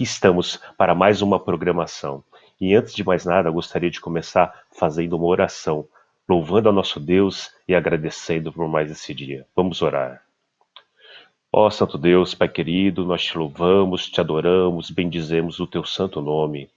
estamos para mais uma programação. E antes de mais nada, eu gostaria de começar fazendo uma oração, louvando ao nosso Deus e agradecendo por mais esse dia. Vamos orar. Ó Santo Deus, Pai querido, nós te louvamos, te adoramos, bendizemos o teu santo nome.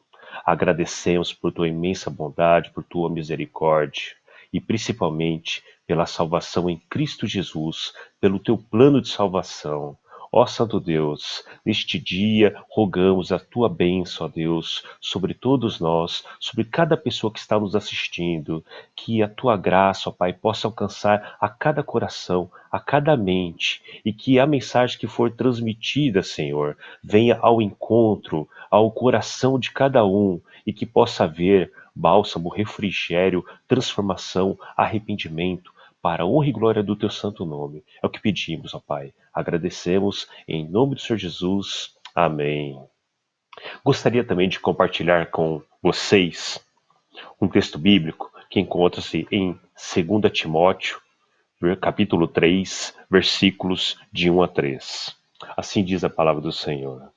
Agradecemos por tua imensa bondade, por tua misericórdia e principalmente pela salvação em Cristo Jesus, pelo teu plano de salvação. Ó Santo Deus, neste dia rogamos a tua bênção, ó Deus, sobre todos nós, sobre cada pessoa que está nos assistindo, que a tua graça, ó Pai, possa alcançar a cada coração, a cada mente, e que a mensagem que for transmitida, Senhor, venha ao encontro, ao coração de cada um, e que possa haver bálsamo, refrigério, transformação, arrependimento, para a honra e glória do teu santo nome. É o que pedimos, ó Pai. Agradecemos em nome do Senhor Jesus. Amém. Gostaria também de compartilhar com vocês um texto bíblico que encontra-se em 2 Timóteo, capítulo 3, versículos de 1 a 3. Assim diz a palavra do Senhor.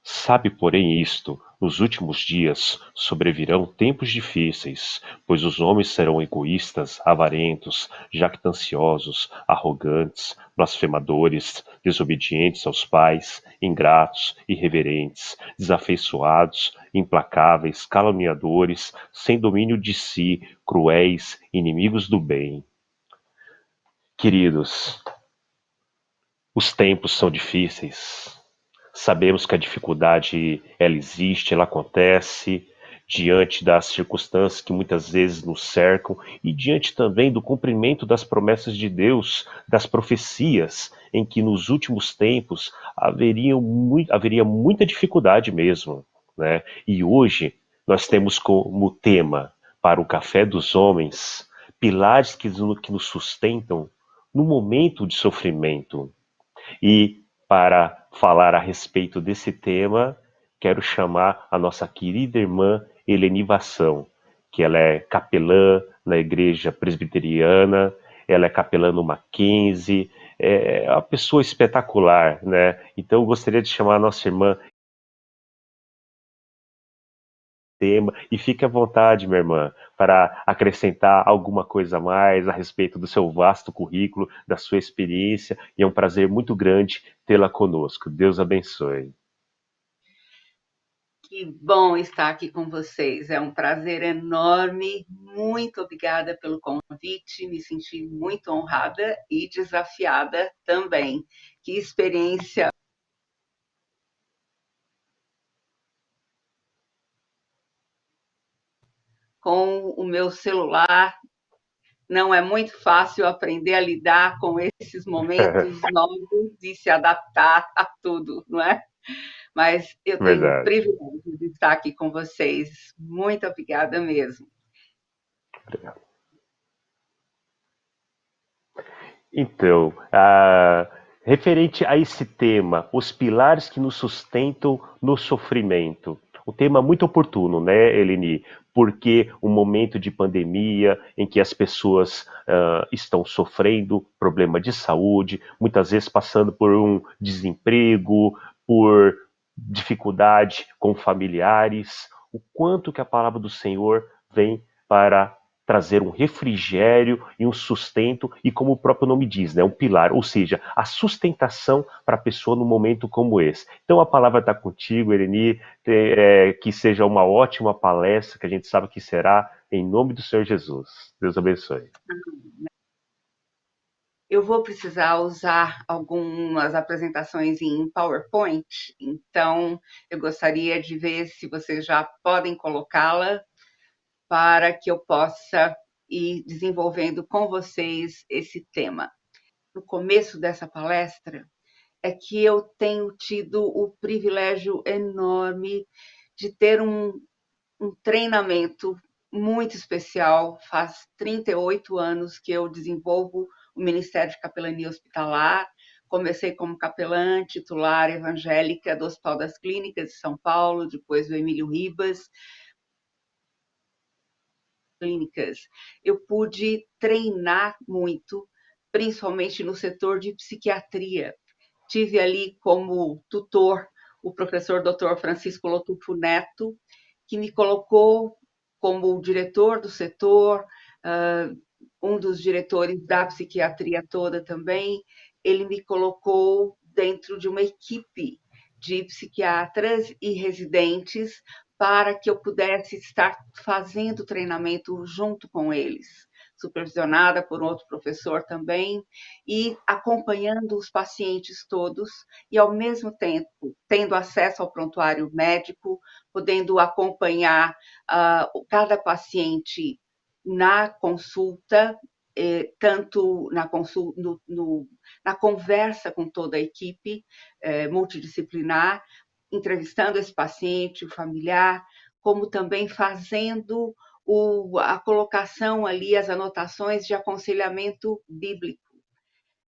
Sabe, porém, isto, nos últimos dias sobrevirão tempos difíceis, pois os homens serão egoístas, avarentos, jactanciosos, arrogantes, blasfemadores, desobedientes aos pais, ingratos, irreverentes, desafeiçoados, implacáveis, caluniadores, sem domínio de si, cruéis, inimigos do bem. Queridos, os tempos são difíceis. Sabemos que a dificuldade, ela existe, ela acontece diante das circunstâncias que muitas vezes nos cercam e diante também do cumprimento das promessas de Deus, das profecias, em que nos últimos tempos haveria muita dificuldade mesmo, né? E hoje nós temos como tema para o Café dos Homens pilares que nos sustentam no momento de sofrimento. E para falar a respeito desse tema, quero chamar a nossa querida irmã Eleni Vassão, que ela é capelã na igreja presbiteriana, ela é capelã no Mackenzie, é uma pessoa espetacular, né? Então eu gostaria de chamar a nossa irmã tema e fique à vontade, minha irmã, para acrescentar alguma coisa a mais a respeito do seu vasto currículo, da sua experiência, e é um prazer muito grande tê-la conosco. Deus abençoe. Que bom estar aqui com vocês. É um prazer enorme. Muito obrigada pelo convite. Me senti muito honrada e desafiada também. Que experiência com o meu celular. Não é muito fácil aprender a lidar com esses momentos novos e se adaptar a tudo, não é? Mas eu tenho o Verdade. privilégio de estar aqui com vocês. Muito obrigada mesmo. Obrigado. Então, referente a esse tema, os pilares que nos sustentam no sofrimento. Um tema muito oportuno, né, Eleni? Porque um momento de pandemia em que as pessoas estão sofrendo problema de saúde, muitas vezes passando por um desemprego, por dificuldade com familiares, o quanto que a palavra do Senhor vem para trazer um refrigério e um sustento, e como o próprio nome diz, né, um pilar, ou seja, a sustentação para a pessoa num momento como esse. Então a palavra está contigo, Eleni, que seja uma ótima palestra, que a gente sabe que será, em nome do Senhor Jesus. Deus abençoe. Eu vou precisar usar algumas apresentações em PowerPoint, então eu gostaria de ver se vocês já podem colocá-la para que eu possa ir desenvolvendo com vocês esse tema. No começo dessa palestra, é que eu tenho tido o privilégio enorme de ter um treinamento muito especial. Faz 38 anos que eu desenvolvo o Ministério de Capelania Hospitalar. Comecei como capelã titular evangélica do Hospital das Clínicas de São Paulo, depois do Emílio Ribas. Clínicas. Eu pude treinar muito, principalmente no setor de psiquiatria. Tive ali como tutor o professor Dr. Francisco Lotufo Neto, que me colocou como diretor do setor, um dos diretores da psiquiatria toda também. Ele me colocou dentro de uma equipe de psiquiatras e residentes para que eu pudesse estar fazendo treinamento junto com eles, supervisionada por outro professor também, e acompanhando os pacientes todos, e ao mesmo tempo tendo acesso ao prontuário médico, podendo acompanhar cada paciente na consulta, tanto na consulta, na conversa com toda a equipe multidisciplinar, entrevistando esse paciente, o familiar, como também fazendo a colocação ali, as anotações de aconselhamento bíblico.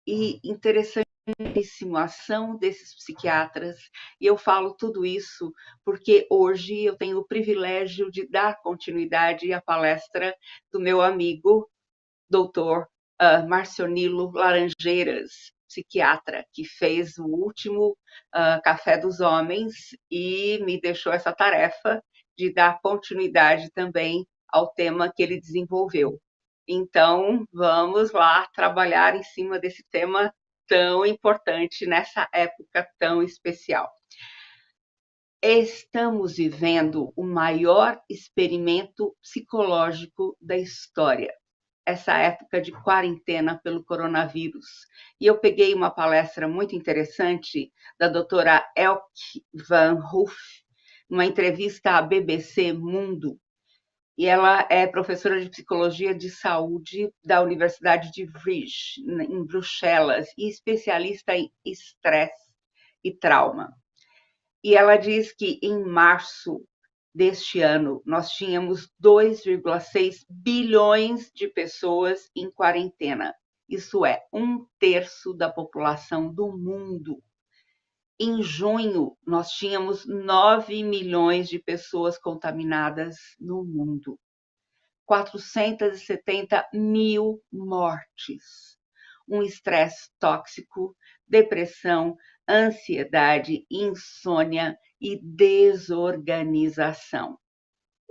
E interessantíssima a ação desses psiquiatras, e eu falo tudo isso porque hoje eu tenho o privilégio de dar continuidade à palestra do meu amigo, doutor Marcionilo Laranjeiras, psiquiatra, que fez o último Café dos Homens e me deixou essa tarefa de dar continuidade também ao tema que ele desenvolveu. Então, vamos lá trabalhar em cima desse tema tão importante nessa época tão especial. Estamos vivendo o maior experimento psicológico da história, essa época de quarentena pelo coronavírus. E eu peguei uma palestra muito interessante da doutora Elke van Hoof, uma entrevista à BBC Mundo, e ela é professora de psicologia de saúde da Universidade de Vrije, em Bruxelas, e especialista em estresse e trauma. E ela diz que em março deste ano nós tínhamos 2,6 bilhões de pessoas em quarentena. Isso é 1/3 da população do mundo. Em junho, nós tínhamos 9 milhões de pessoas contaminadas no mundo. 470 mil mortes. Um estresse tóxico, depressão, ansiedade, insônia e desorganização.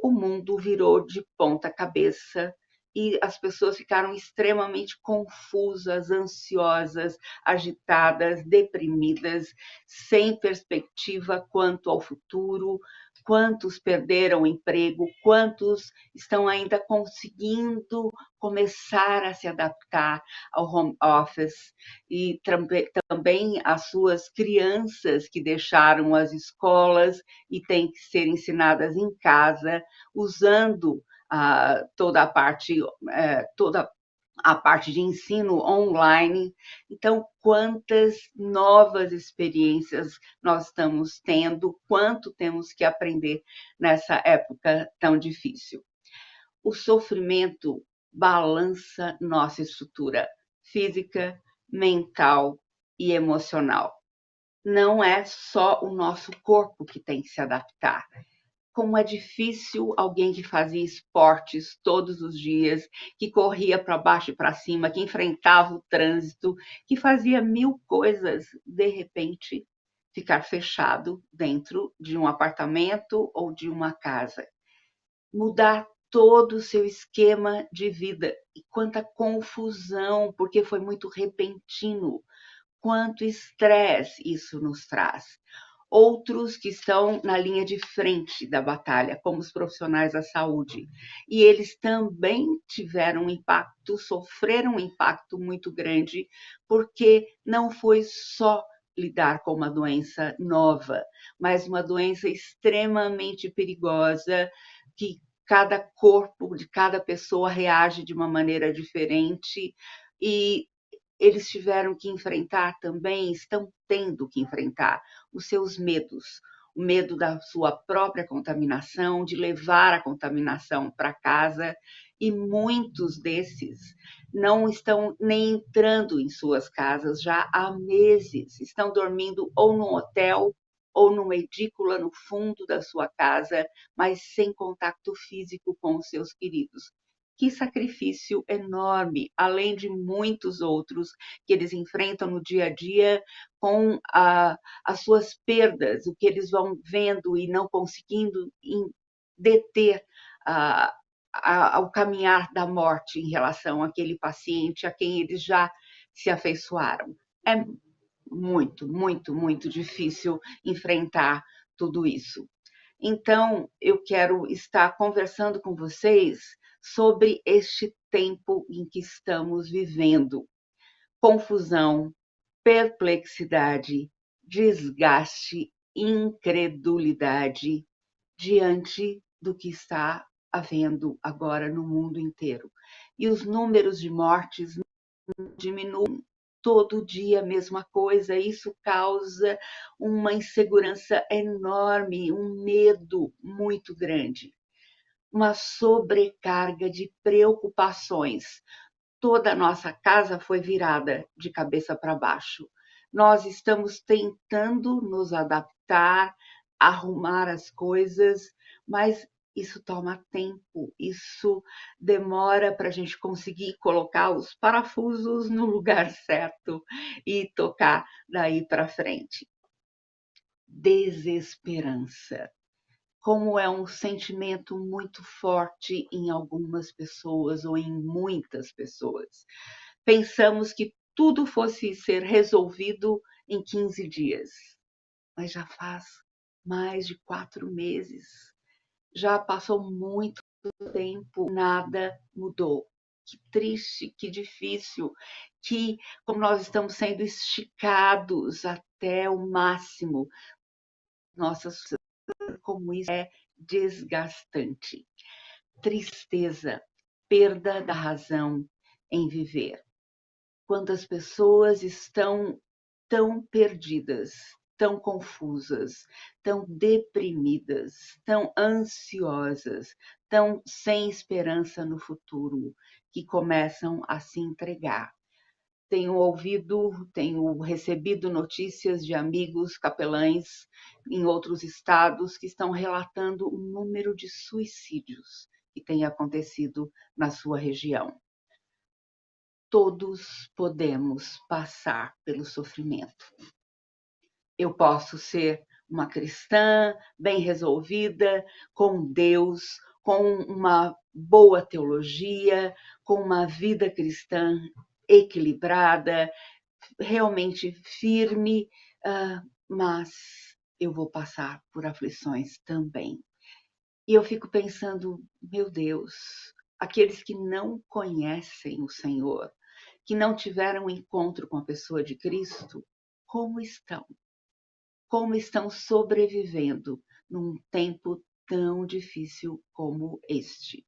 O mundo virou de ponta cabeça e as pessoas ficaram extremamente confusas, ansiosas, agitadas, deprimidas, sem perspectiva quanto ao futuro. Quantos perderam o emprego, quantos estão ainda conseguindo começar a se adaptar ao home office, e também as suas crianças que deixaram as escolas e têm que ser ensinadas em casa, usando toda a parte de ensino online. Então, quantas novas experiências nós estamos tendo, quanto temos que aprender nessa época tão difícil. O sofrimento balança nossa estrutura física, mental e emocional. Não é só o nosso corpo que tem que se adaptar. Como é difícil alguém que fazia esportes todos os dias, que corria para baixo e para cima, que enfrentava o trânsito, que fazia 1000 coisas, de repente ficar fechado dentro de um apartamento ou de uma casa. Mudar todo o seu esquema de vida. E quanta confusão, porque foi muito repentino. Quanto estresse isso nos traz. Outros que estão na linha de frente da batalha, como os profissionais da saúde. E eles também tiveram um impacto, sofreram um impacto muito grande, porque não foi só lidar com uma doença nova, mas uma doença extremamente perigosa, que cada corpo de cada pessoa reage de uma maneira diferente, e eles tiveram que enfrentar também, estão tendo que enfrentar os seus medos, o medo da sua própria contaminação, de levar a contaminação para casa, e muitos desses não estão nem entrando em suas casas já há meses, estão dormindo ou num hotel ou numa edícula no fundo da sua casa, mas sem contato físico com os seus queridos. Que sacrifício enorme, além de muitos outros que eles enfrentam no dia a dia com as suas perdas, o que eles vão vendo e não conseguindo deter ao caminhar da morte em relação àquele paciente a quem eles já se afeiçoaram. É muito, muito, muito difícil enfrentar tudo isso. Então, eu quero estar conversando com vocês sobre este tempo em que estamos vivendo. Confusão, perplexidade, desgaste, incredulidade diante do que está havendo agora no mundo inteiro. E os números de mortes diminuem todo dia a mesma coisa, isso causa uma insegurança enorme, um medo muito grande, uma sobrecarga de preocupações. Toda a nossa casa foi virada de cabeça para baixo. Nós estamos tentando nos adaptar, arrumar as coisas, mas isso toma tempo, isso demora para a gente conseguir colocar os parafusos no lugar certo e tocar daí para frente. Desesperança. Como é um sentimento muito forte em algumas pessoas ou em muitas pessoas. Pensamos que tudo fosse ser resolvido em 15 dias, mas já faz mais de 4 meses. Já passou muito tempo, nada mudou. Que triste, que difícil, que como nós estamos sendo esticados até o máximo. Nossa, como isso é desgastante. Tristeza, perda da razão em viver. Quantas pessoas estão tão perdidas, tão confusas, tão deprimidas, tão ansiosas, tão sem esperança no futuro, que começam a se entregar. Tenho recebido notícias de amigos capelães em outros estados que estão relatando o número de suicídios que tem acontecido na sua região. Todos podemos passar pelo sofrimento. Eu posso ser uma cristã bem resolvida, com Deus, com uma boa teologia, com uma vida cristã equilibrada, realmente firme, mas eu vou passar por aflições também. E eu fico pensando, meu Deus, aqueles que não conhecem o Senhor, que não tiveram um encontro com a pessoa de Cristo, como estão? Como estão sobrevivendo num tempo tão difícil como este?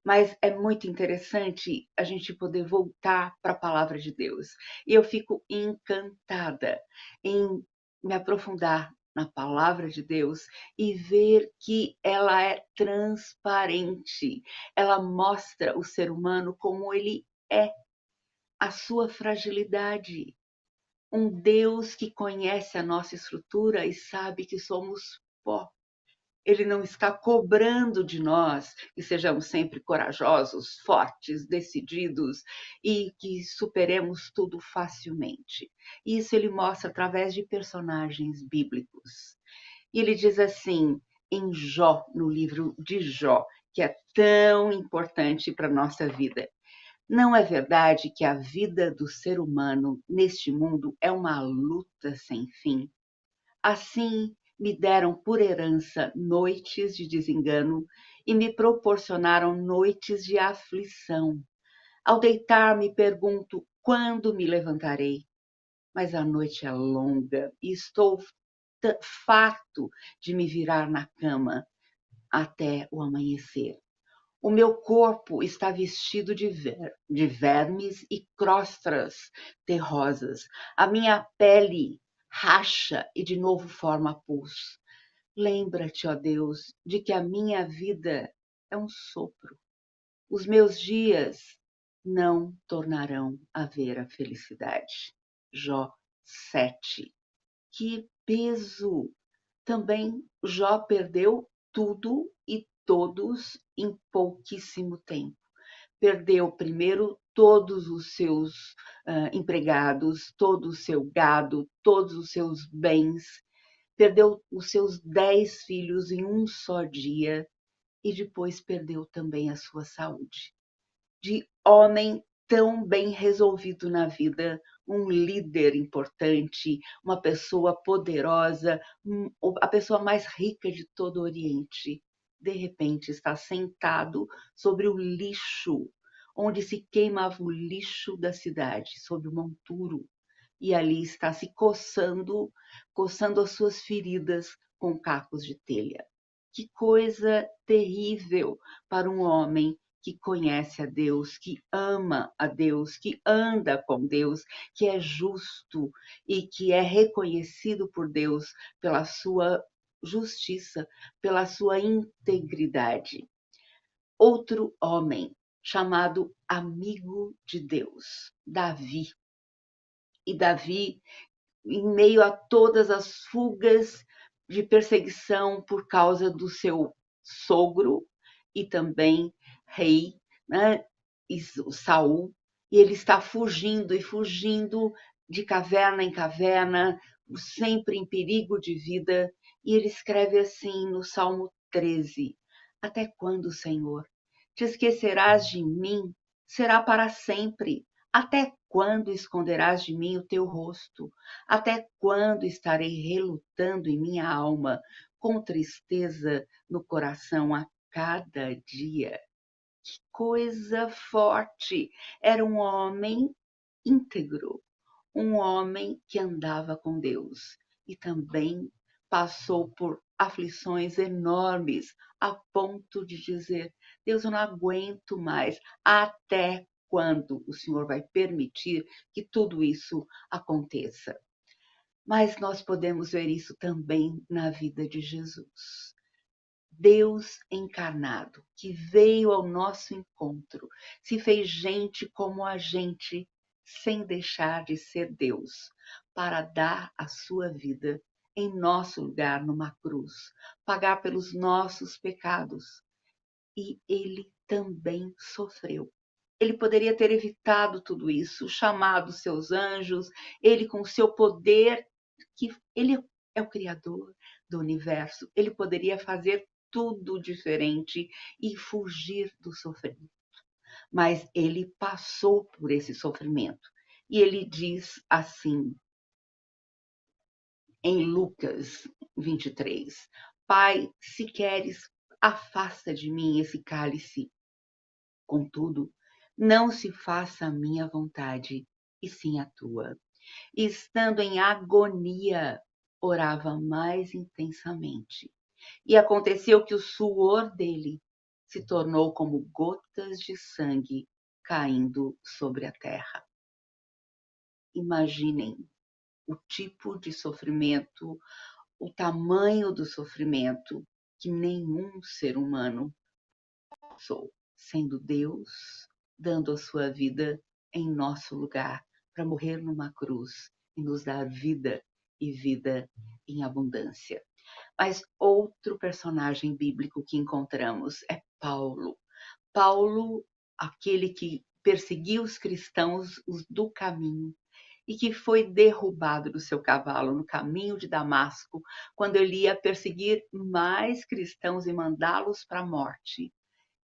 Mas é muito interessante a gente poder voltar para a palavra de Deus. E eu fico encantada em me aprofundar na palavra de Deus e ver que ela é transparente. Ela mostra o ser humano como ele é, a sua fragilidade. Um Deus que conhece a nossa estrutura e sabe que somos pó. Ele não está cobrando de nós que sejamos sempre corajosos, fortes, decididos e que superemos tudo facilmente. Isso ele mostra através de personagens bíblicos. E ele diz assim, em Jó, no livro de Jó, que é tão importante para a nossa vida. Não é verdade que a vida do ser humano neste mundo é uma luta sem fim? Assim, me deram por herança noites de desengano e me proporcionaram noites de aflição. Ao deitar-me, pergunto quando me levantarei. Mas a noite é longa e estou farto de me virar na cama até o amanhecer. O meu corpo está vestido de vermes e crostras terrosas. A minha pele racha e de novo forma pus. Lembra-te, ó Deus, de que a minha vida é um sopro. Os meus dias não tornarão a ver a felicidade. Jó 7. Que peso! Também Jó perdeu tudo e todos em pouquíssimo tempo. perdeu primeiro todos os seus empregados, todo o seu gado, todos os seus bens, perdeu os seus 10 filhos em um só dia e depois perdeu também a sua saúde. De homem tão bem resolvido na vida, um líder importante, uma pessoa poderosa, a pessoa mais rica de todo o Oriente, de repente está sentado sobre o lixo, onde se queimava o lixo da cidade, sobre o monturo, e ali está se coçando, coçando as suas feridas com cacos de telha. Que coisa terrível para um homem que conhece a Deus, que ama a Deus, que anda com Deus, que é justo e que é reconhecido por Deus pela sua justiça, pela sua integridade. Outro homem chamado amigo de Deus, Davi. E Davi, em meio a todas as fugas de perseguição por causa do seu sogro e também rei, né, Saul, e ele está fugindo e fugindo de caverna em caverna, sempre em perigo de vida, e ele escreve assim no Salmo 13: Até quando, Senhor, te esquecerás de mim? Será para sempre. Até quando esconderás de mim o teu rosto? Até quando estarei relutando em minha alma, com tristeza no coração a cada dia? Que coisa forte! Era um homem íntegro, um homem que andava com Deus e também passou por aflições enormes, a ponto de dizer: Deus, eu não aguento mais. Até quando o Senhor vai permitir que tudo isso aconteça? Mas nós podemos ver isso também na vida de Jesus. Deus encarnado, que veio ao nosso encontro, se fez gente como a gente, sem deixar de ser Deus, para dar a sua vida em nosso lugar numa cruz, pagar pelos nossos pecados. E ele também sofreu. Ele poderia ter evitado tudo isso, chamado seus anjos, ele com seu poder, que ele é o Criador do universo, ele poderia fazer tudo diferente e fugir do sofrimento. Mas ele passou por esse sofrimento. E ele diz assim, em Lucas 23, Pai, se queres, afasta de mim esse cálice. Contudo, não se faça a minha vontade, e sim a tua. E estando em agonia, orava mais intensamente. E aconteceu que o suor dele se tornou como gotas de sangue caindo sobre a terra. Imaginem o tipo de sofrimento, o tamanho do sofrimento que nenhum ser humano passou, sendo Deus dando a sua vida em nosso lugar para morrer numa cruz e nos dar vida e vida em abundância. Mas outro personagem bíblico que encontramos é Paulo. Paulo, aquele que perseguiu os cristãos os do caminho e que foi derrubado do seu cavalo no caminho de Damasco, quando ele ia perseguir mais cristãos e mandá-los para a morte.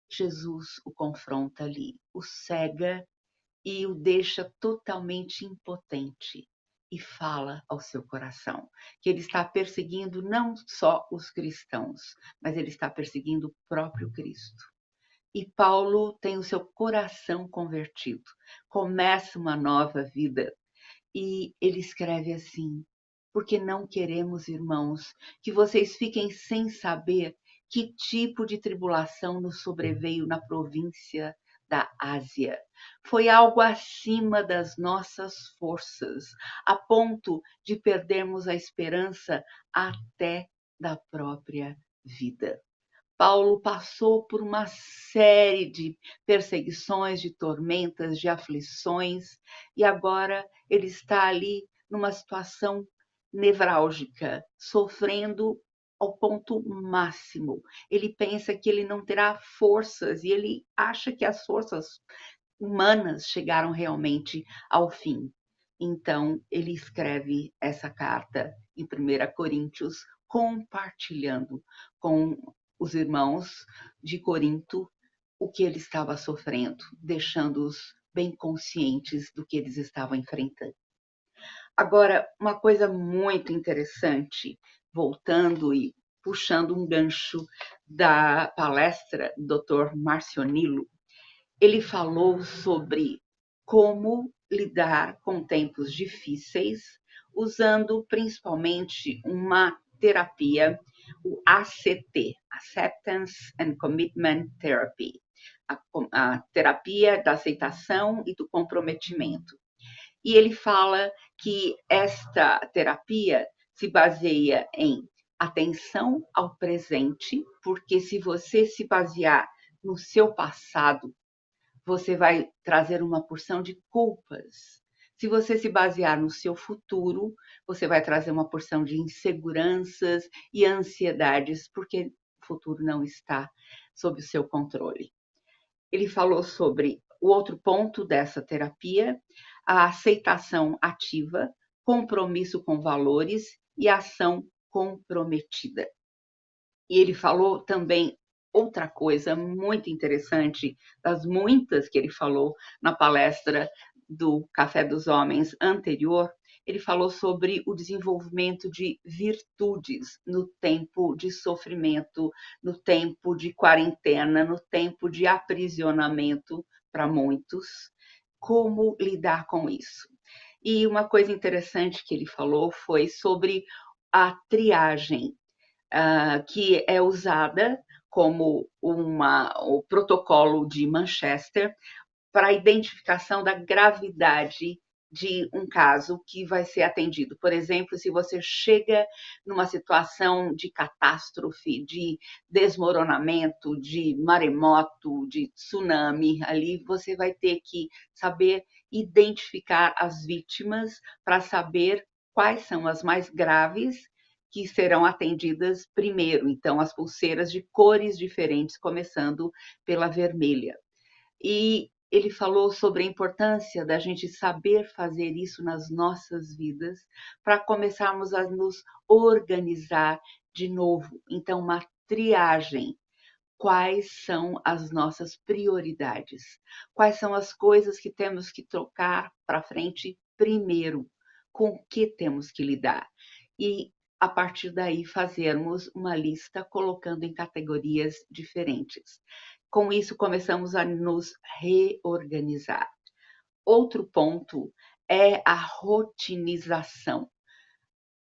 Jesus o confronta ali, o cega e o deixa totalmente impotente e fala ao seu coração que ele está perseguindo não só os cristãos, mas ele está perseguindo o próprio Cristo. E Paulo tem o seu coração convertido, começa uma nova vida e ele escreve assim: porque não queremos, irmãos, que vocês fiquem sem saber que tipo de tribulação nos sobreveio na província da Ásia. Foi algo acima das nossas forças, a ponto de perdermos a esperança até da própria vida. Paulo passou por uma série de perseguições, de tormentas, de aflições, e agora ele está ali numa situação nevrálgica, sofrendo ao ponto máximo. Ele pensa que ele não terá forças e ele acha que as forças humanas chegaram realmente ao fim. Então, ele escreve essa carta em 1 Coríntios, compartilhando com os irmãos de Corinto o que ele estava sofrendo, deixando-os bem conscientes do que eles estavam enfrentando. Agora, uma coisa muito interessante, voltando e puxando um gancho da palestra do Dr. Marcionillo, ele falou sobre como lidar com tempos difíceis, usando principalmente uma terapia, o ACT, Acceptance and Commitment Therapy, a terapia da aceitação e do comprometimento. E ele fala que esta terapia se baseia em atenção ao presente, porque se você se basear no seu passado, você vai trazer uma porção de culpas. Se você se basear no seu futuro, você vai trazer uma porção de inseguranças e ansiedades, porque o futuro não está sob o seu controle. Ele falou sobre o outro ponto dessa terapia, a aceitação ativa, compromisso com valores e ação comprometida. E ele falou também outra coisa muito interessante, das muitas que ele falou na palestra do Café dos Homens anterior. Ele falou sobre o desenvolvimento de virtudes no tempo de sofrimento, no tempo de quarentena, no tempo de aprisionamento para muitos. Como lidar com isso? E uma coisa interessante que ele falou foi sobre a triagem, que é usada como o protocolo de Manchester para a identificação da gravidade de um caso que vai ser atendido. Por exemplo, se você chega numa situação de catástrofe, de desmoronamento, de maremoto, de tsunami, ali você vai ter que saber identificar as vítimas para saber quais são as mais graves que serão atendidas primeiro. Então, as pulseiras de cores diferentes, começando pela vermelha. E ele falou sobre a importância da gente saber fazer isso nas nossas vidas, para começarmos a nos organizar de novo. Então, uma triagem. Quais são as nossas prioridades? Quais são as coisas que temos que trocar para frente primeiro? Com o que temos que lidar? E a partir daí fazermos uma lista colocando em categorias diferentes. Com isso, começamos a nos reorganizar. Outro ponto é a rotinização.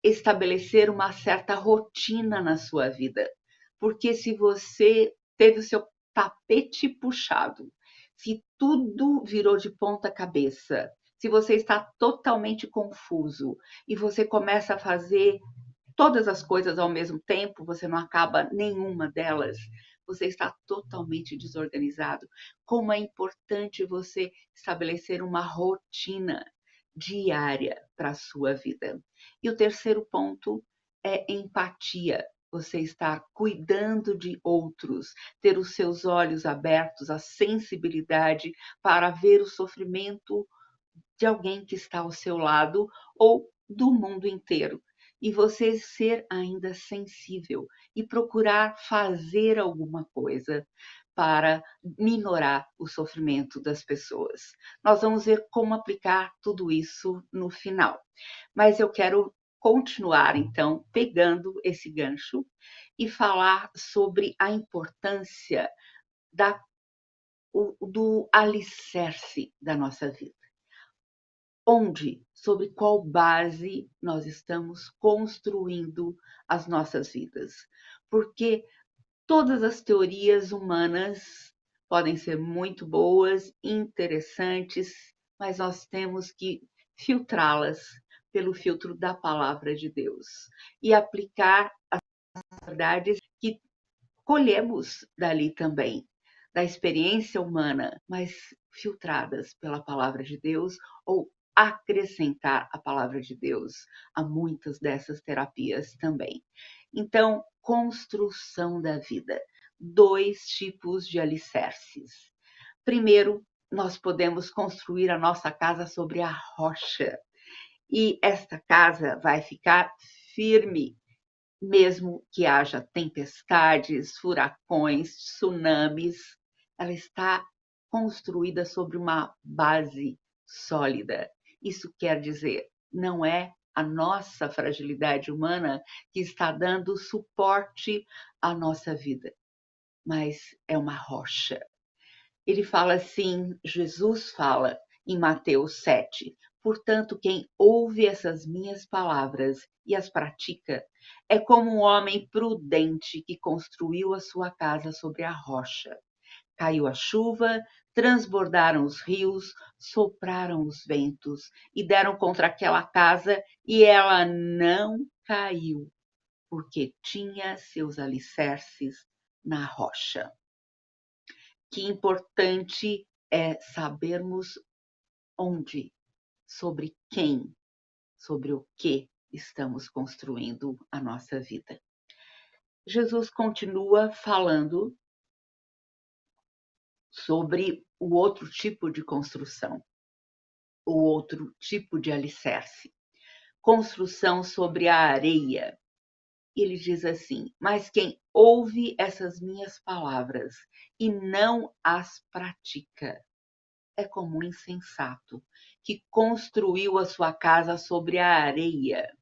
Estabelecer uma certa rotina na sua vida. Porque se você teve o seu tapete puxado, se tudo virou de ponta cabeça, se você está totalmente confuso e você começa a fazer todas as coisas ao mesmo tempo, você não acaba nenhuma delas, você está totalmente desorganizado. Como é importante você estabelecer uma rotina diária para a sua vida. E o terceiro ponto é empatia. Você está cuidando de outros, ter os seus olhos abertos, a sensibilidade para ver o sofrimento de alguém que está ao seu lado ou do mundo inteiro. E você ser ainda sensível e procurar fazer alguma coisa para minorar o sofrimento das pessoas. Nós vamos ver como aplicar tudo isso no final. Mas eu quero continuar, então, pegando esse gancho e falar sobre a importância do alicerce da nossa vida. Onde, sobre qual base nós estamos construindo as nossas vidas. Porque todas as teorias humanas podem ser muito boas, interessantes, mas nós temos que filtrá-las pelo filtro da palavra de Deus e aplicar as verdades que colhemos dali também, da experiência humana, mas filtradas pela palavra de Deus, ou acrescentar a palavra de Deus a muitas dessas terapias também. Então, construção da vida. 2 tipos de alicerces. Primeiro, nós podemos construir a nossa casa sobre a rocha. E esta casa vai ficar firme, mesmo que haja tempestades, furacões, tsunamis. Ela está construída sobre uma base sólida. Isso quer dizer, não é a nossa fragilidade humana que está dando suporte à nossa vida, mas é uma rocha. Ele fala assim, Jesus fala em Mateus 7, portanto, quem ouve essas minhas palavras e as pratica é como um homem prudente que construiu a sua casa sobre a rocha. Caiu a chuva, transbordaram os rios, sopraram os ventos e deram contra aquela casa e ela não caiu, porque tinha seus alicerces na rocha. Que importante é sabermos onde, sobre quem, sobre o que estamos construindo a nossa vida. Jesus continua falando sobre o outro tipo de construção, o outro tipo de alicerce. Construção sobre a areia. Ele diz assim, mas quem ouve essas minhas palavras e não as pratica, é como um insensato que construiu a sua casa sobre a areia.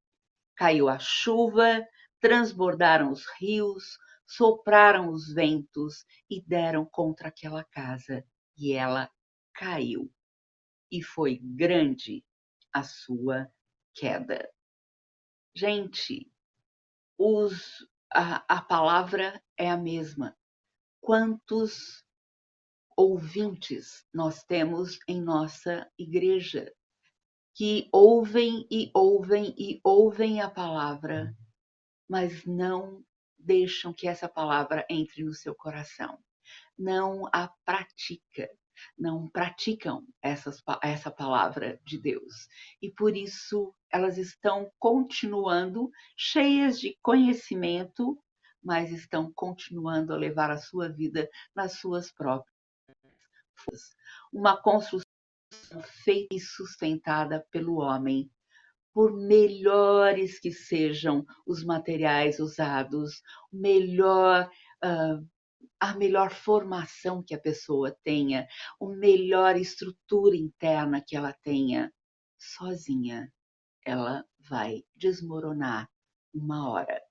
Caiu a chuva, transbordaram os rios, sopraram os ventos e deram contra aquela casa, e ela caiu. E foi grande a sua queda. Gente, a palavra é a mesma. Quantos ouvintes nós temos em nossa igreja que ouvem e ouvem e ouvem a palavra, mas não deixam que essa palavra entre no seu coração. Não a não praticam essa palavra de Deus. E por isso elas estão continuando cheias de conhecimento, mas estão continuando a levar a sua vida nas suas próprias forças. Uma construção feita e sustentada pelo homem, por melhores que sejam os materiais usados, a melhor formação que a pessoa tenha, a melhor estrutura interna que ela tenha, sozinha ela vai desmoronar uma hora,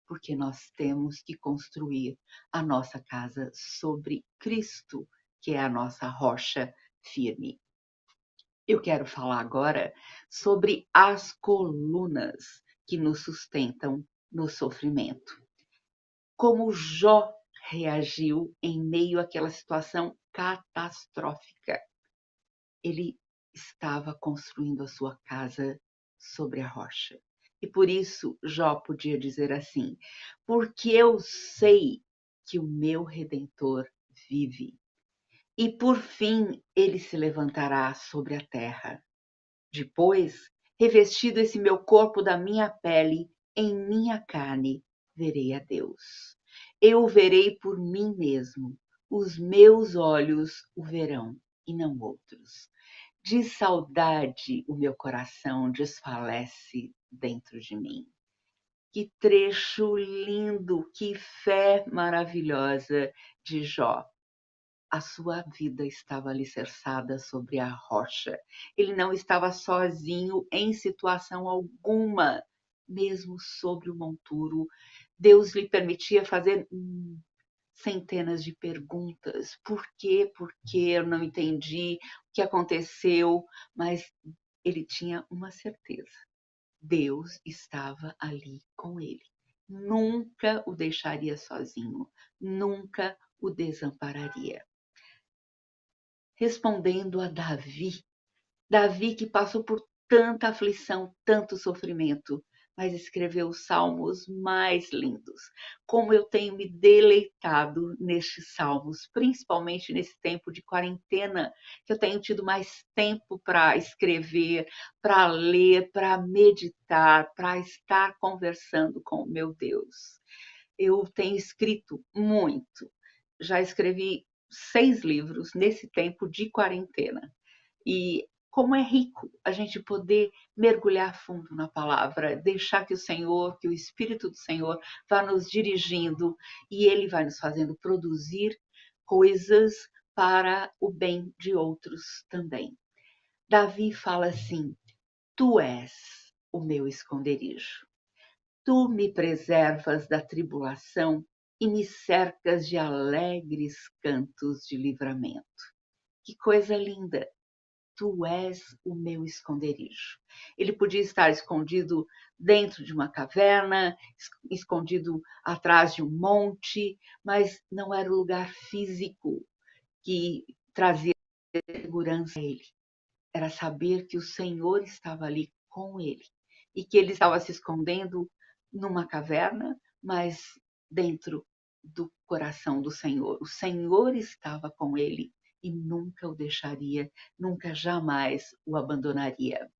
porque nós temos que construir a nossa casa sobre Cristo, que é a nossa rocha firme. Eu quero falar agora sobre as colunas que nos sustentam no sofrimento. Como Jó reagiu em meio àquela situação catastrófica. Ele estava construindo a sua casa sobre a rocha. E por isso Jó podia dizer assim, porque eu sei que o meu Redentor vive. E por fim ele se levantará sobre a terra. Depois, revestido esse meu corpo da minha pele, em minha carne, verei a Deus. Eu o verei por mim mesmo, os meus olhos o verão, e não outros. De saudade o meu coração desfalece dentro de mim. Que trecho lindo, que fé maravilhosa de Jó. A sua vida estava alicerçada sobre a rocha. Ele não estava sozinho em situação alguma, mesmo sobre o monturo. Deus lhe permitia fazer centenas de perguntas. Por quê? Por quê? Eu não entendi o que aconteceu, mas ele tinha uma certeza. Deus estava ali com ele. Nunca o deixaria sozinho, nunca o desampararia. Respondendo a Davi, Davi que passou por tanta aflição, tanto sofrimento, mas escreveu os salmos mais lindos. Como eu tenho me deleitado nestes salmos, principalmente nesse tempo de quarentena, que eu tenho tido mais tempo para escrever, para ler, para meditar, para estar conversando com o meu Deus. eu tenho escrito muito. Já escrevi 6 livros nesse tempo de quarentena. E como é rico a gente poder mergulhar fundo na palavra, deixar que o Senhor, que o Espírito do Senhor vá nos dirigindo e ele vai nos fazendo produzir coisas para o bem de outros também. Davi fala assim: Tu és o meu esconderijo. Tu me preservas da tribulação e me cercas de alegres cantos de livramento. Que coisa linda! Tu és o meu esconderijo. Ele podia estar escondido dentro de uma caverna, escondido atrás de um monte, mas não era o lugar físico que trazia segurança a ele. Era saber que o Senhor estava ali com ele e que ele estava se escondendo numa caverna, mas dentro do coração do Senhor. O Senhor estava com ele e nunca o deixaria, nunca jamais o abandonaria.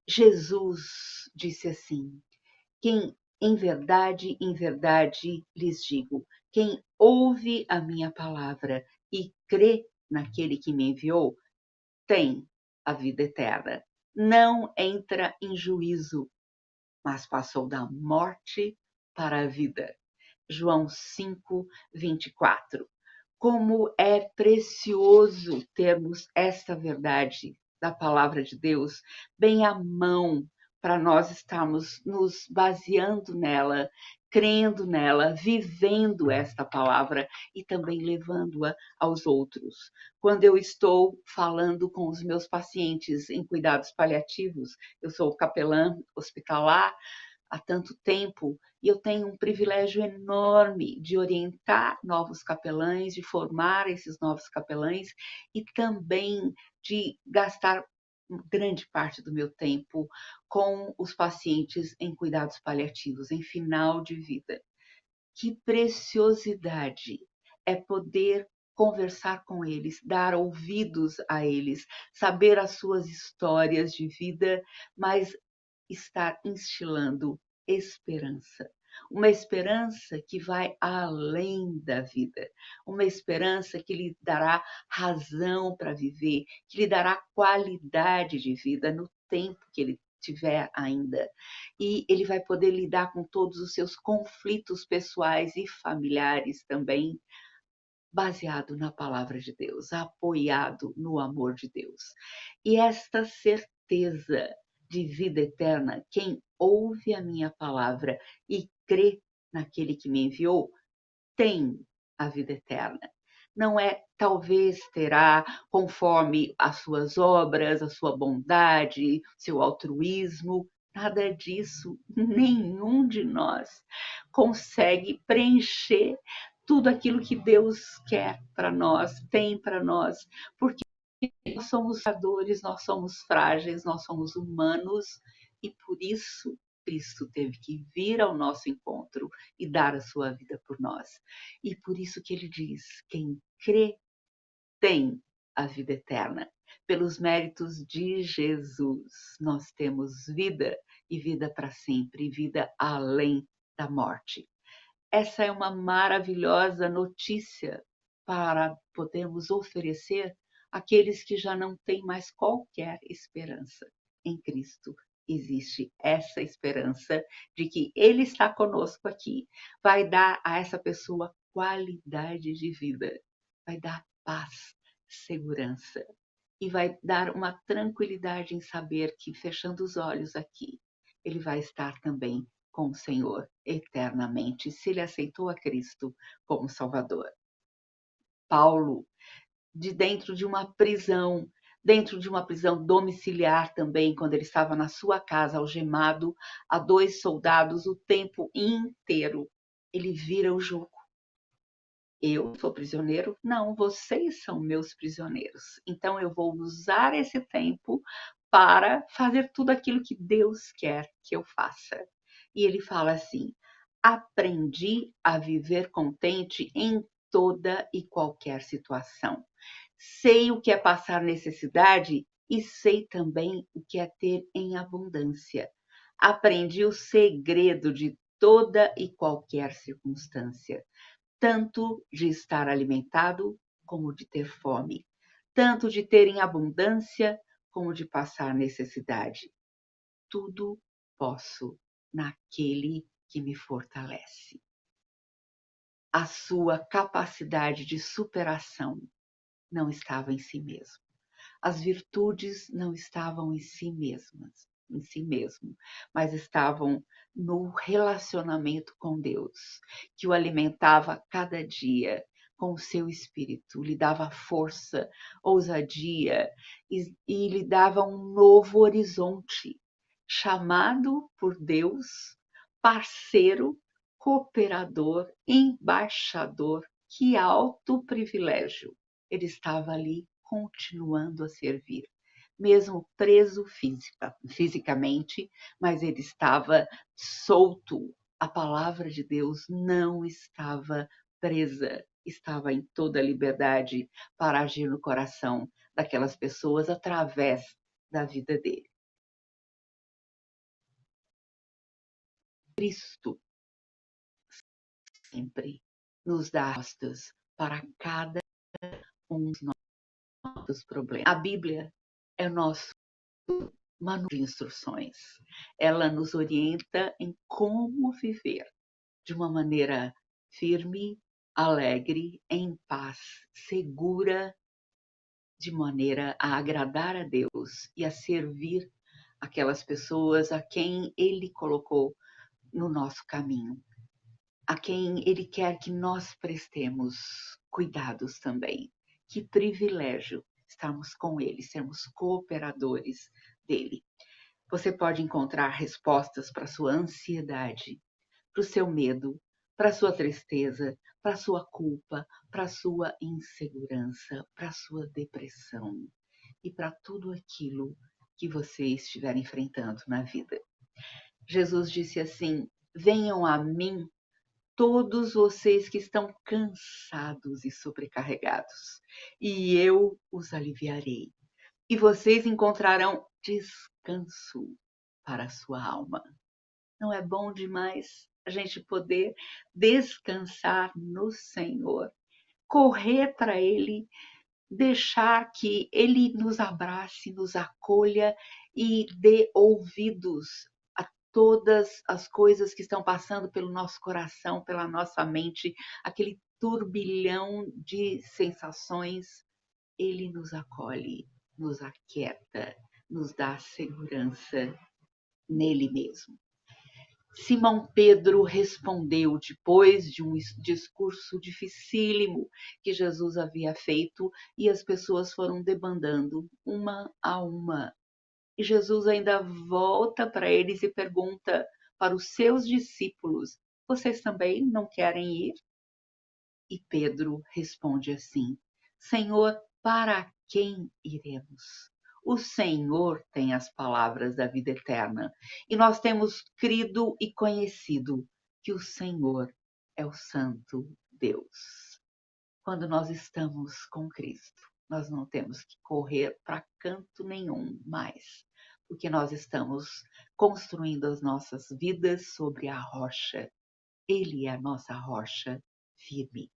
Jesus disse assim: quem em verdade lhes digo, quem ouve a minha palavra e crê naquele que me enviou, tem a vida eterna. Não entra em juízo, mas passou da morte para a vida. João 5, 24. Como é precioso termos esta verdade da palavra de Deus bem à mão, para nós estarmos nos baseando nela, crendo nela, vivendo esta palavra e também levando-a aos outros. Quando eu estou falando com os meus pacientes em cuidados paliativos, eu sou capelã hospitalar há tanto tempo e eu tenho um privilégio enorme de orientar novos capelães, de formar esses novos capelães e também de gastar grande parte do meu tempo com os pacientes em cuidados paliativos, em final de vida. Que preciosidade é poder conversar com eles, dar ouvidos a eles, saber as suas histórias de vida, mas estar instilando esperança. Uma esperança que vai além da vida, uma esperança que lhe dará razão para viver, que lhe dará qualidade de vida no tempo que ele tiver ainda. E ele vai poder lidar com todos os seus conflitos pessoais e familiares também, baseado na palavra de Deus, apoiado no amor de Deus. E esta certeza de vida eterna, quem ouve a minha palavra e crê naquele que me enviou, tem a vida eterna. Não é talvez terá, conforme as suas obras, a sua bondade, seu altruísmo, nada disso. Nenhum de nós consegue preencher tudo aquilo que Deus quer para nós, tem para nós, porque nós somos pecadores, nós somos frágeis, nós somos humanos e por isso Cristo teve que vir ao nosso encontro e dar a sua vida por nós. E por isso que ele diz: quem crê tem a vida eterna. Pelos méritos de Jesus, nós temos vida e vida para sempre, vida além da morte. Essa é uma maravilhosa notícia para podermos oferecer àqueles que já não têm mais qualquer esperança. Em Cristo existe essa esperança de que Ele está conosco aqui, vai dar a essa pessoa qualidade de vida, vai dar paz, segurança e vai dar uma tranquilidade em saber que, fechando os olhos aqui, ele vai estar também com o Senhor eternamente, se ele aceitou a Cristo como Salvador. Paulo, dentro de uma prisão domiciliar também, quando ele estava na sua casa, algemado a 2 soldados o tempo inteiro, ele vira o jogo. Eu sou prisioneiro? Não, vocês são meus prisioneiros. Então eu vou usar esse tempo para fazer tudo aquilo que Deus quer que eu faça. E ele fala assim: aprendi a viver contente em toda e qualquer situação. Sei o que é passar necessidade e sei também o que é ter em abundância. Aprendi o segredo de toda e qualquer circunstância, tanto de estar alimentado como de ter fome, tanto de ter em abundância como de passar necessidade. Tudo posso naquele que me fortalece. A sua capacidade de superação não estava em si mesmo. As virtudes não estavam em si mesmas, em si mesmo, mas estavam no relacionamento com Deus, que o alimentava cada dia com o seu espírito, lhe dava força, ousadia e lhe dava um novo horizonte, chamado por Deus, parceiro, cooperador, embaixador. Que alto privilégio! Ele estava ali continuando a servir, mesmo preso fisicamente, mas ele estava solto. A palavra de Deus não estava presa, estava em toda a liberdade para agir no coração daquelas pessoas através da vida dele. Cristo sempre nos dá respostas para cada um dos nossos problemas. A Bíblia é o nosso manual de instruções. Ela nos orienta em como viver de uma maneira firme, alegre, em paz, segura, de maneira a agradar a Deus e a servir aquelas pessoas a quem Ele colocou no nosso caminho, a quem Ele quer que nós prestemos cuidados também. Que privilégio estarmos com Ele, sermos cooperadores dele. Você pode encontrar respostas para a sua ansiedade, para o seu medo, para a sua tristeza, para a sua culpa, para a sua insegurança, para a sua depressão e para tudo aquilo que você estiver enfrentando na vida. Jesus disse assim: venham a mim todos vocês que estão cansados e sobrecarregados, e eu os aliviarei. E vocês encontrarão descanso para a sua alma. Não é bom demais a gente poder descansar no Senhor, correr para Ele, deixar que Ele nos abrace, nos acolha e dê ouvidos a todas as coisas que estão passando pelo nosso coração, pela nossa mente, aquele turbilhão de sensações. Ele nos acolhe, nos aquieta, nos dá segurança nele mesmo. Simão Pedro respondeu depois de um discurso dificílimo que Jesus havia feito e as pessoas foram debandando uma a uma. E Jesus ainda volta para eles e pergunta para os seus discípulos: vocês também não querem ir? E Pedro responde assim: Senhor, para quem iremos? O Senhor tem as palavras da vida eterna e nós temos crido e conhecido que o Senhor é o Santo Deus. Quando nós estamos com Cristo, nós não temos que correr para canto nenhum mais, porque nós estamos construindo as nossas vidas sobre a rocha. Ele é a nossa rocha firme.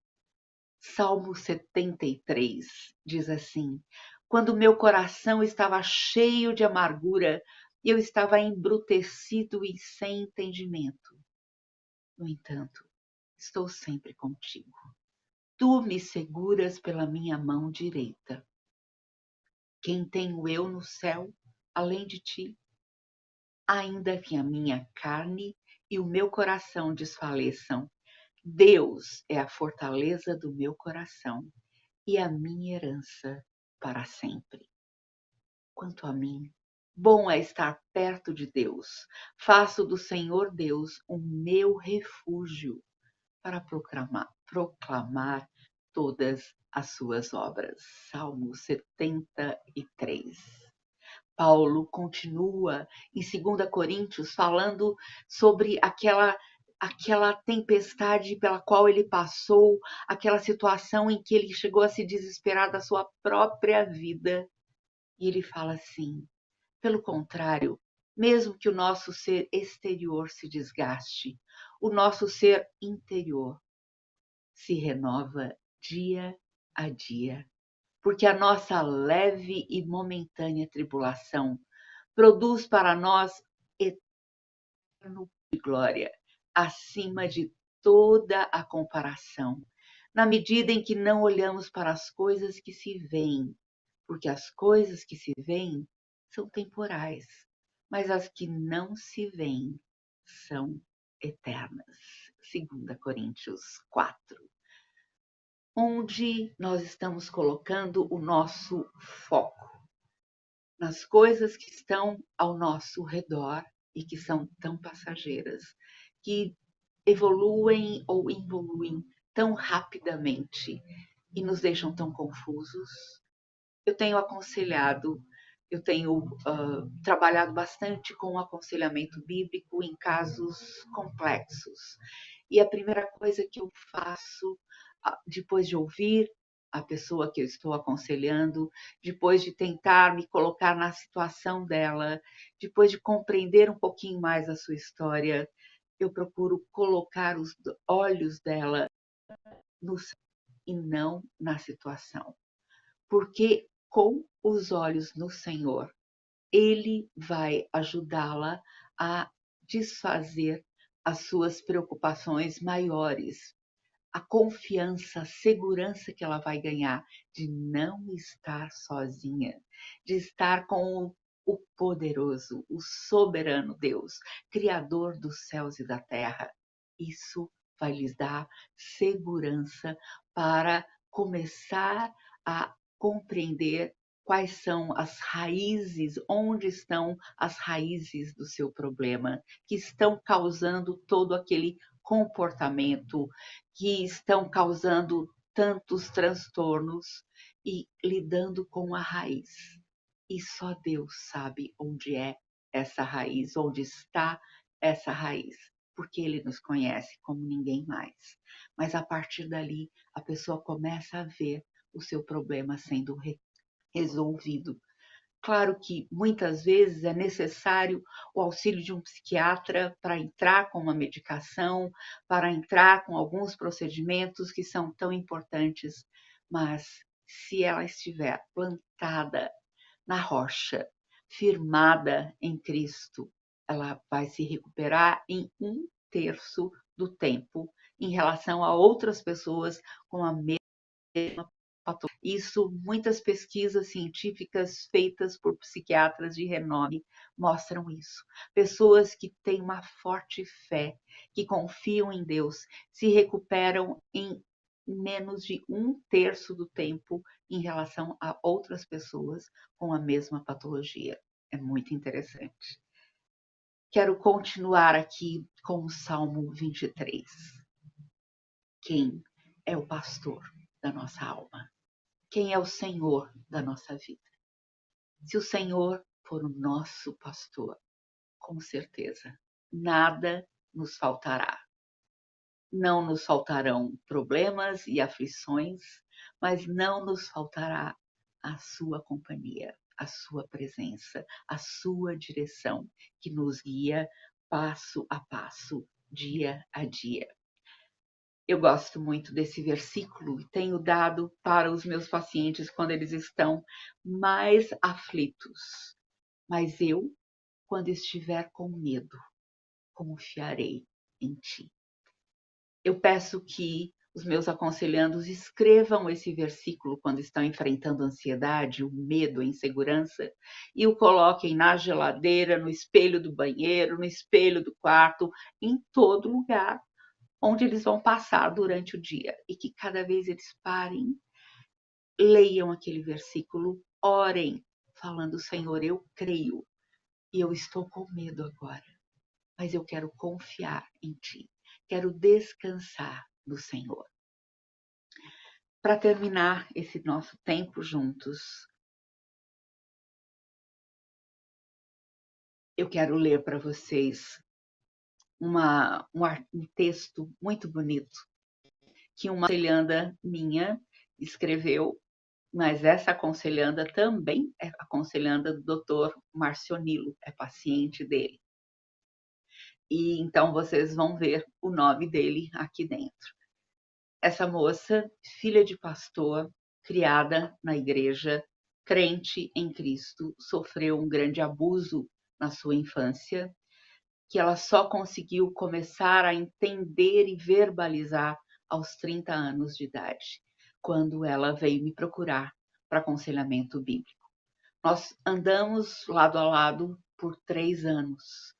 Salmo 73 diz assim: quando meu coração estava cheio de amargura, eu estava embrutecido e sem entendimento. No entanto, estou sempre contigo. Tu me seguras pela minha mão direita. Quem tenho eu no céu, além de ti? Ainda que a minha carne e o meu coração desfaleçam, Deus é a fortaleza do meu coração e a minha herança para sempre. Quanto a mim, bom é estar perto de Deus. Faço do Senhor Deus o meu refúgio para proclamar todas as suas obras. Salmo 73. Paulo continua em 2 Coríntios falando sobre aquela tempestade pela qual ele passou, aquela situação em que ele chegou a se desesperar da sua própria vida. E ele fala assim: pelo contrário, mesmo que o nosso ser exterior se desgaste, o nosso ser interior se renova dia a dia, porque a nossa leve e momentânea tribulação produz para nós eterno de glória, acima de toda a comparação, na medida em que não olhamos para as coisas que se veem, porque as coisas que se veem são temporais, mas as que não se veem são eternas. 2 Coríntios 4. Onde nós estamos colocando o nosso foco? Nas coisas que estão ao nosso redor e que são tão passageiras, que evoluem ou involuem tão rapidamente e nos deixam tão confusos. Eu tenho aconselhado, eu tenho trabalhado bastante com o aconselhamento bíblico em casos complexos. E a primeira coisa que eu faço, depois de ouvir a pessoa que eu estou aconselhando, depois de tentar me colocar na situação dela, depois de compreender um pouquinho mais a sua história, eu procuro colocar os olhos dela no e não na situação. Porque com os olhos no Senhor, Ele vai ajudá-la a desfazer as suas preocupações maiores, a confiança, a segurança que ela vai ganhar de não estar sozinha, de estar com o poderoso, o soberano Deus, Criador dos céus e da terra. Isso vai lhes dar segurança para começar a compreender quais são as raízes, onde estão as raízes do seu problema, que estão causando todo aquele comportamento, que estão causando tantos transtornos e lidando com a raiz. E só Deus sabe onde é essa raiz, onde está essa raiz, porque Ele nos conhece como ninguém mais. Mas a partir dali, a pessoa começa a ver o seu problema sendo resolvido. Claro que muitas vezes é necessário o auxílio de um psiquiatra para entrar com uma medicação, para entrar com alguns procedimentos que são tão importantes, mas se ela estiver plantada na rocha, firmada em Cristo, ela vai se recuperar em 1/3 do tempo em relação a outras pessoas com a mesma patologia. Isso, muitas pesquisas científicas feitas por psiquiatras de renome mostram isso. Pessoas que têm uma forte fé, que confiam em Deus, se recuperam em menos de 1/3 do tempo em relação a outras pessoas com a mesma patologia. É muito interessante. Quero continuar aqui com o Salmo 23. Quem é o pastor da nossa alma? Quem é o Senhor da nossa vida? Se o Senhor for o nosso pastor, com certeza, nada nos faltará. Não nos faltarão problemas e aflições, mas não nos faltará a sua companhia, a sua presença, a sua direção, que nos guia passo a passo, dia a dia. Eu gosto muito desse versículo e tenho dado para os meus pacientes quando eles estão mais aflitos. Mas eu, quando estiver com medo, confiarei em ti. Eu peço que os meus aconselhandos escrevam esse versículo quando estão enfrentando a ansiedade, o medo, a insegurança, e o coloquem na geladeira, no espelho do banheiro, no espelho do quarto, em todo lugar onde eles vão passar durante o dia. E que cada vez eles parem, leiam aquele versículo, orem, falando: Senhor, eu creio e eu estou com medo agora, mas eu quero confiar em ti. Quero descansar no Senhor. Para terminar esse nosso tempo juntos, eu quero ler para vocês um texto muito bonito que uma aconselhanda minha escreveu Mas essa aconselhanda também é aconselhanda do Dr. Marcionilo, é paciente dele. E então vocês vão ver o nome dele aqui dentro. Essa moça, filha de pastor, criada na igreja, crente em Cristo, sofreu um grande abuso na sua infância, que ela só conseguiu começar a entender e verbalizar aos 30 anos de idade, quando ela veio me procurar para aconselhamento bíblico. Nós andamos lado a lado por 3 anos,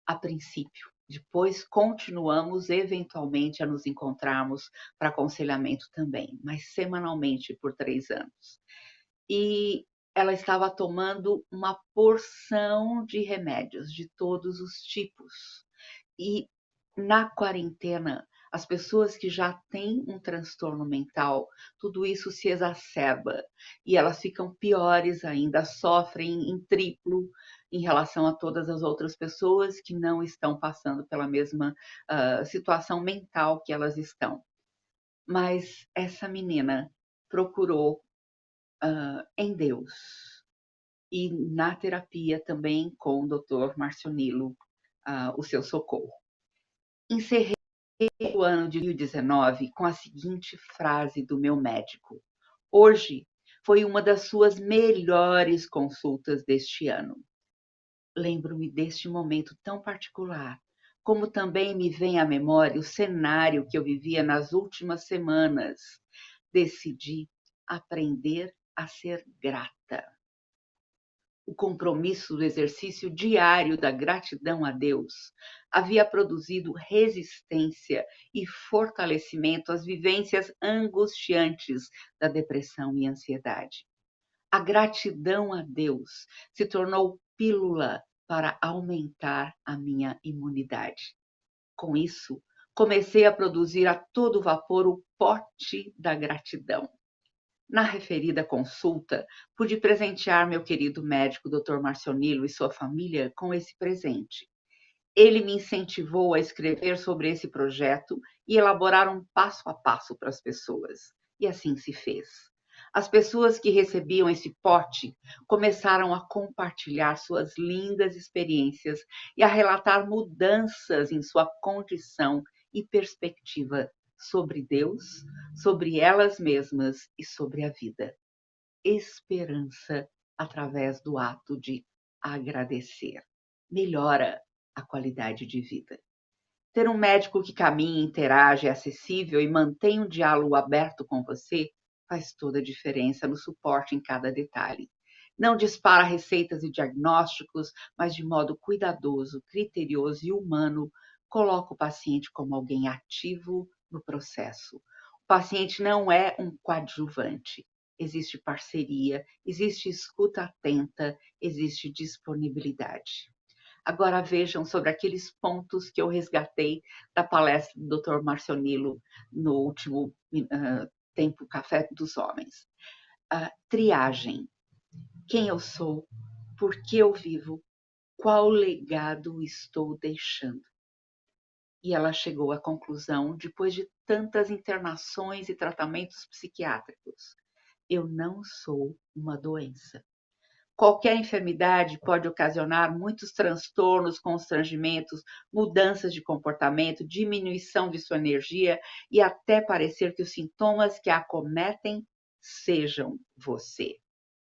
a princípio. Depois continuamos eventualmente a nos encontrarmos para aconselhamento também, mas semanalmente por 3 anos. E ela estava tomando uma porção de remédios de todos os tipos. E na quarentena, as pessoas que já têm um transtorno mental, tudo isso se exacerba e elas ficam piores ainda, sofrem em triplo em relação a todas as outras pessoas que não estão passando pela mesma situação mental que elas estão. Mas essa menina procurou em Deus e na terapia também com o Dr. Marcionilo o seu socorro. Encerrei o ano de 2019 com a seguinte frase do meu médico: hoje foi uma das suas melhores consultas deste ano. Lembro-me deste momento tão particular, como também me vem à memória o cenário que eu vivia nas últimas semanas. Decidi aprender a ser grata. O compromisso do exercício diário da gratidão a Deus havia produzido resistência e fortalecimento às vivências angustiantes da depressão e ansiedade. A gratidão a Deus se tornou pílula para aumentar a minha imunidade. Com isso, comecei a produzir a todo vapor o pote da gratidão. Na referida consulta, pude presentear meu querido médico Dr. Marcionilo e sua família com esse presente. Ele me incentivou a escrever sobre esse projeto e elaborar um passo a passo para as pessoas. E assim se fez. As pessoas que recebiam esse pote começaram a compartilhar suas lindas experiências e a relatar mudanças em sua condição e perspectiva sobre Deus, sobre elas mesmas e sobre a vida. Esperança através do ato de agradecer. Melhora a qualidade de vida. Ter um médico que caminha, interage, é acessível e mantém um diálogo aberto com você faz toda a diferença no suporte em cada detalhe. Não dispara receitas e diagnósticos, mas de modo cuidadoso, criterioso e humano, coloca o paciente como alguém ativo no processo. O paciente não é um coadjuvante. Existe parceria, existe escuta atenta, existe disponibilidade. Agora vejam sobre aqueles pontos que eu resgatei da palestra do Dr. Marcionilo no último tempo Café dos Homens. Triagem. Quem eu sou? Por que eu vivo? Qual legado estou deixando? E ela chegou à conclusão, depois de tantas internações e tratamentos psiquiátricos: eu não sou uma doença. Qualquer enfermidade pode ocasionar muitos transtornos, constrangimentos, mudanças de comportamento, diminuição de sua energia e até parecer que os sintomas que a acometem sejam você.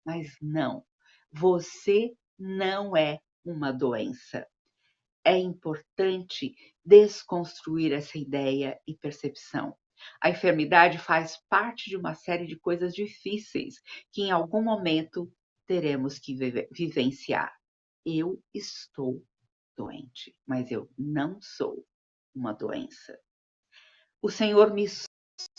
Mas não, você não é uma doença. É importante desconstruir essa ideia e percepção. A enfermidade faz parte de uma série de coisas difíceis que em algum momento teremos que vivenciar. Eu estou doente, mas eu não sou uma doença. O Senhor me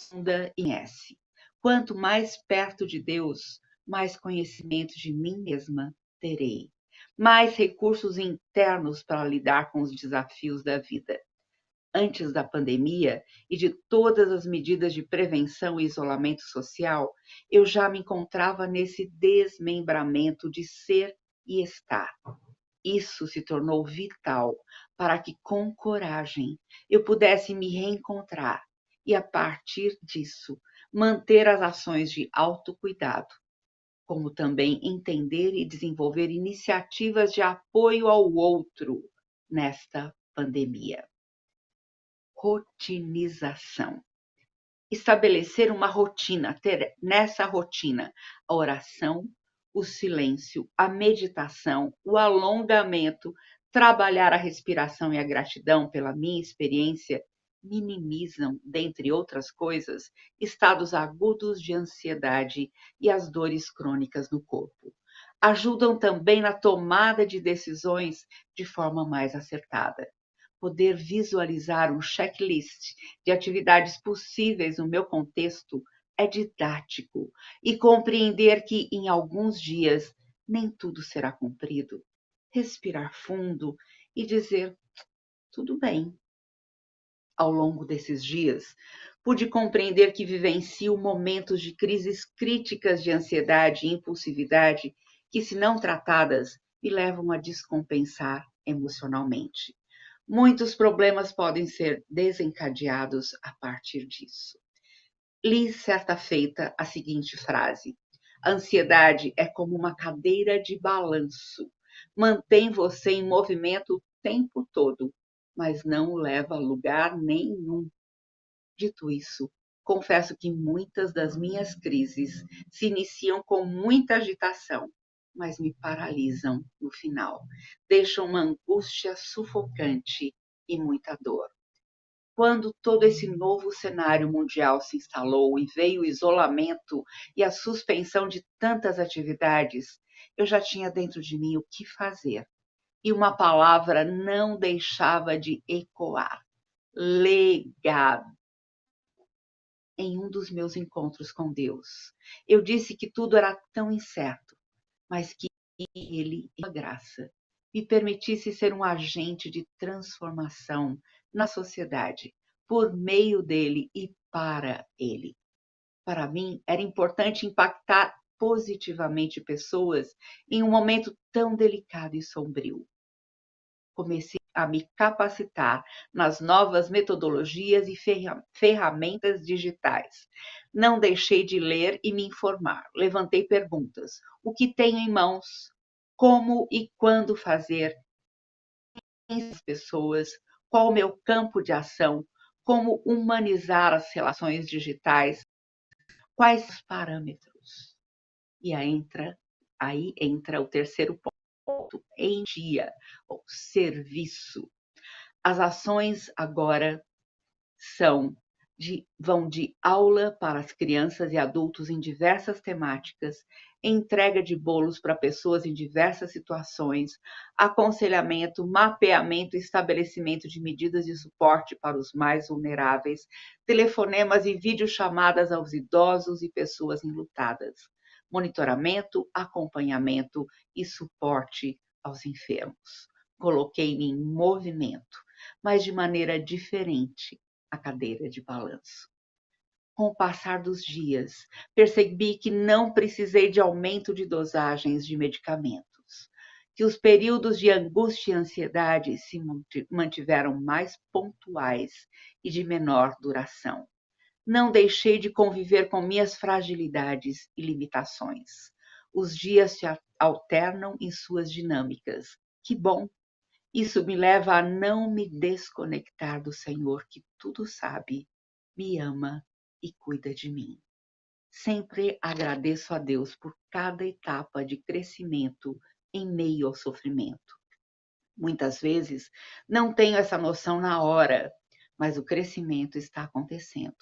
sonda e conhece. Quanto mais perto de Deus, mais conhecimento de mim mesma terei. Mais recursos internos para lidar com os desafios da vida. Antes da pandemia e de todas as medidas de prevenção e isolamento social, eu já me encontrava nesse desmembramento de ser e estar. Isso se tornou vital para que, com coragem, eu pudesse me reencontrar e, a partir disso, manter as ações de autocuidado, como também entender e desenvolver iniciativas de apoio ao outro nesta pandemia. Rotinização. Estabelecer uma rotina, ter nessa rotina a oração, o silêncio, a meditação, o alongamento, trabalhar a respiração e a gratidão pela minha experiência, minimizam, dentre outras coisas, estados agudos de ansiedade e as dores crônicas no corpo. Ajudam também na tomada de decisões de forma mais acertada. Poder visualizar um checklist de atividades possíveis no meu contexto é didático e compreender que em alguns dias nem tudo será cumprido. Respirar fundo e dizer tudo bem. Ao longo desses dias, pude compreender que vivencio momentos de crises críticas de ansiedade e impulsividade que, se não tratadas, me levam a descompensar emocionalmente. Muitos problemas podem ser desencadeados a partir disso. Li certa feita a seguinte frase: a ansiedade é como uma cadeira de balanço. Mantém você em movimento o tempo todo, mas não o leva a lugar nenhum. Dito isso, confesso que muitas das minhas crises se iniciam com muita agitação, mas me paralisam no final, deixam uma angústia sufocante e muita dor. Quando todo esse novo cenário mundial se instalou e veio o isolamento e a suspensão de tantas atividades, eu já tinha dentro de mim o que fazer. E uma palavra não deixava de ecoar: legado. Em um dos meus encontros com Deus, eu disse que tudo era tão incerto, mas que Ele, em sua graça, me permitisse ser um agente de transformação na sociedade, por meio dele e para ele. Para mim, era importante impactar positivamente pessoas em um momento tão delicado e sombrio. Comecei a me capacitar nas novas metodologias e ferramentas digitais. Não deixei de ler e me informar. Levantei perguntas: o que tenho em mãos? Como e quando fazer? Quem as pessoas? Qual o meu campo de ação? Como humanizar as relações digitais? Quais os parâmetros? E aí entra o terceiro ponto: em dia, ou serviço. As ações agora vão de aula para as crianças e adultos em diversas temáticas, entrega de bolos para pessoas em diversas situações, aconselhamento, mapeamento e estabelecimento de medidas de suporte para os mais vulneráveis, telefonemas e videochamadas aos idosos e pessoas enlutadas, monitoramento, acompanhamento e suporte aos enfermos. Coloquei-me em movimento, mas de maneira diferente, a cadeira de balanço. Com o passar dos dias, percebi que não precisei de aumento de dosagens de medicamentos, que os períodos de angústia e ansiedade se mantiveram mais pontuais e de menor duração. Não deixei de conviver com minhas fragilidades e limitações. Os dias se alternam em suas dinâmicas. Que bom! Isso me leva a não me desconectar do Senhor, que tudo sabe, me ama e cuida de mim. Sempre agradeço a Deus por cada etapa de crescimento em meio ao sofrimento. Muitas vezes não tenho essa noção na hora, mas o crescimento está acontecendo,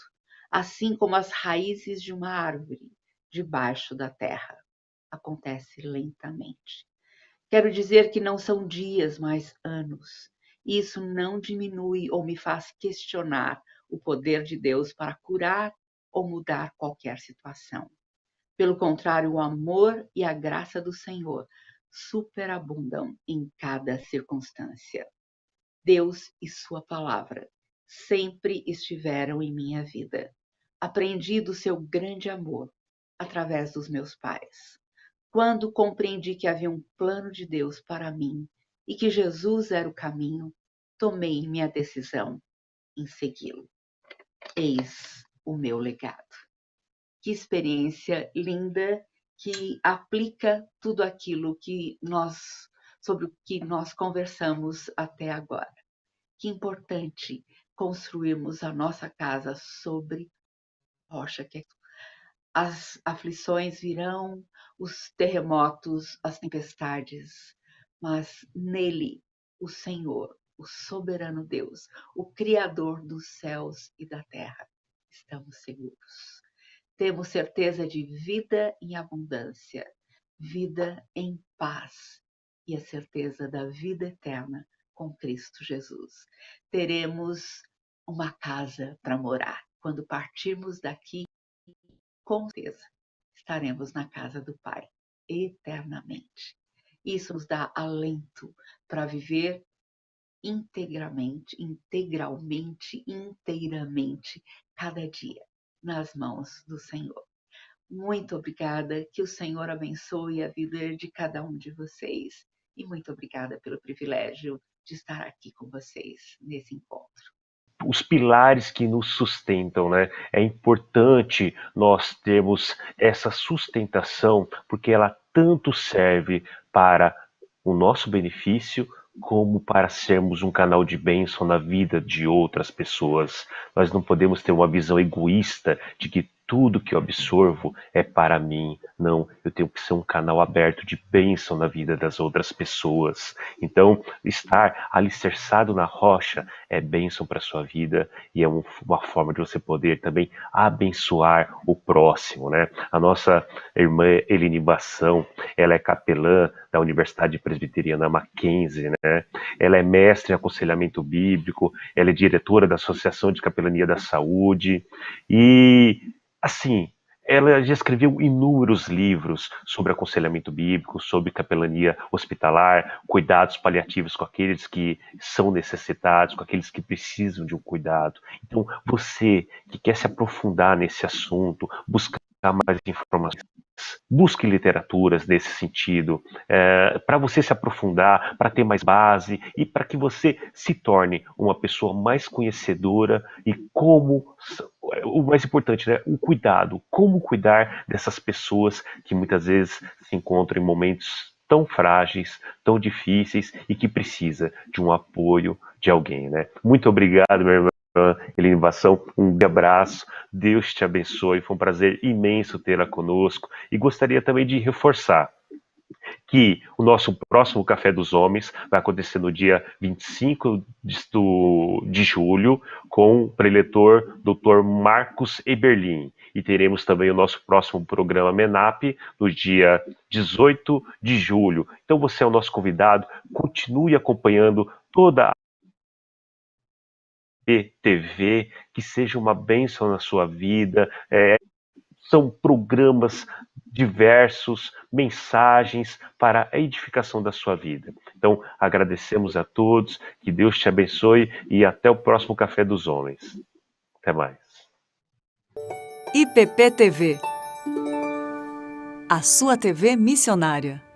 assim como as raízes de uma árvore debaixo da terra. Acontece lentamente. Quero dizer que não são dias, mas anos. Isso não diminui ou me faz questionar o poder de Deus para curar ou mudar qualquer situação. Pelo contrário, o amor e a graça do Senhor superabundam em cada circunstância. Deus e sua palavra sempre estiveram em minha vida. Aprendi do seu grande amor através dos meus pais. Quando compreendi que havia um plano de Deus para mim e que Jesus era o caminho, tomei minha decisão em segui-lo. Eis o meu legado. Que experiência linda que aplica tudo aquilo sobre o que nós conversamos até agora. Que importante construirmos a nossa casa sobre rocha, que as aflições virão, os terremotos, as tempestades, mas nele, o Senhor, o soberano Deus, o Criador dos céus e da terra, estamos seguros. Temos certeza de vida em abundância, vida em paz e a certeza da vida eterna com Cristo Jesus. Teremos uma casa para morar. Quando partirmos daqui, com certeza estaremos na casa do Pai eternamente. Isso nos dá alento para viver integralmente, inteiramente, cada dia nas mãos do Senhor. Muito obrigada, que o Senhor abençoe a vida de cada um de vocês e muito obrigada pelo privilégio de estar aqui com vocês nesse encontro. Os pilares que nos sustentam, né? É importante nós termos essa sustentação, porque ela tanto serve para o nosso benefício, como para sermos um canal de bênção na vida de outras pessoas. Nós não podemos ter uma visão egoísta de que tudo que eu absorvo é para mim. Não, eu tenho que ser um canal aberto de bênção na vida das outras pessoas. Então, estar alicerçado na rocha é bênção para a sua vida e é uma forma de você poder também abençoar o próximo, né? A nossa irmã Eline Bação, ela é capelã da Universidade Presbiteriana Mackenzie, né? Ela é mestre em aconselhamento bíblico, ela é diretora da Associação de Capelania da Saúde e, assim, ela já escreveu inúmeros livros sobre aconselhamento bíblico, sobre capelania hospitalar, cuidados paliativos com aqueles que são necessitados, com aqueles que precisam de um cuidado. Então, você que quer se aprofundar nesse assunto, buscar mais informações, busque literaturas nesse sentido, para você se aprofundar, para ter mais base e para que você se torne uma pessoa mais conhecedora e como, o mais importante, né, o cuidado, como cuidar dessas pessoas que muitas vezes se encontram em momentos tão frágeis, tão difíceis e que precisa de um apoio de alguém, né? Muito obrigado, meu irmão. Eline Bação, um abraço, Deus te abençoe, foi um prazer imenso tê-la conosco e gostaria também de reforçar que o nosso próximo Café dos Homens vai acontecer no dia 25 de julho com o preletor Dr. Marcos Eberlin. E teremos também o nosso próximo programa MENAP no dia 18 de julho. Então você é o nosso convidado, continue acompanhando toda a TV, que seja uma bênção na sua vida. São programas diversos, mensagens para a edificação da sua vida. Então, agradecemos a todos, que Deus te abençoe e até o próximo Café dos Homens. Até mais. IPP TV, a sua TV missionária.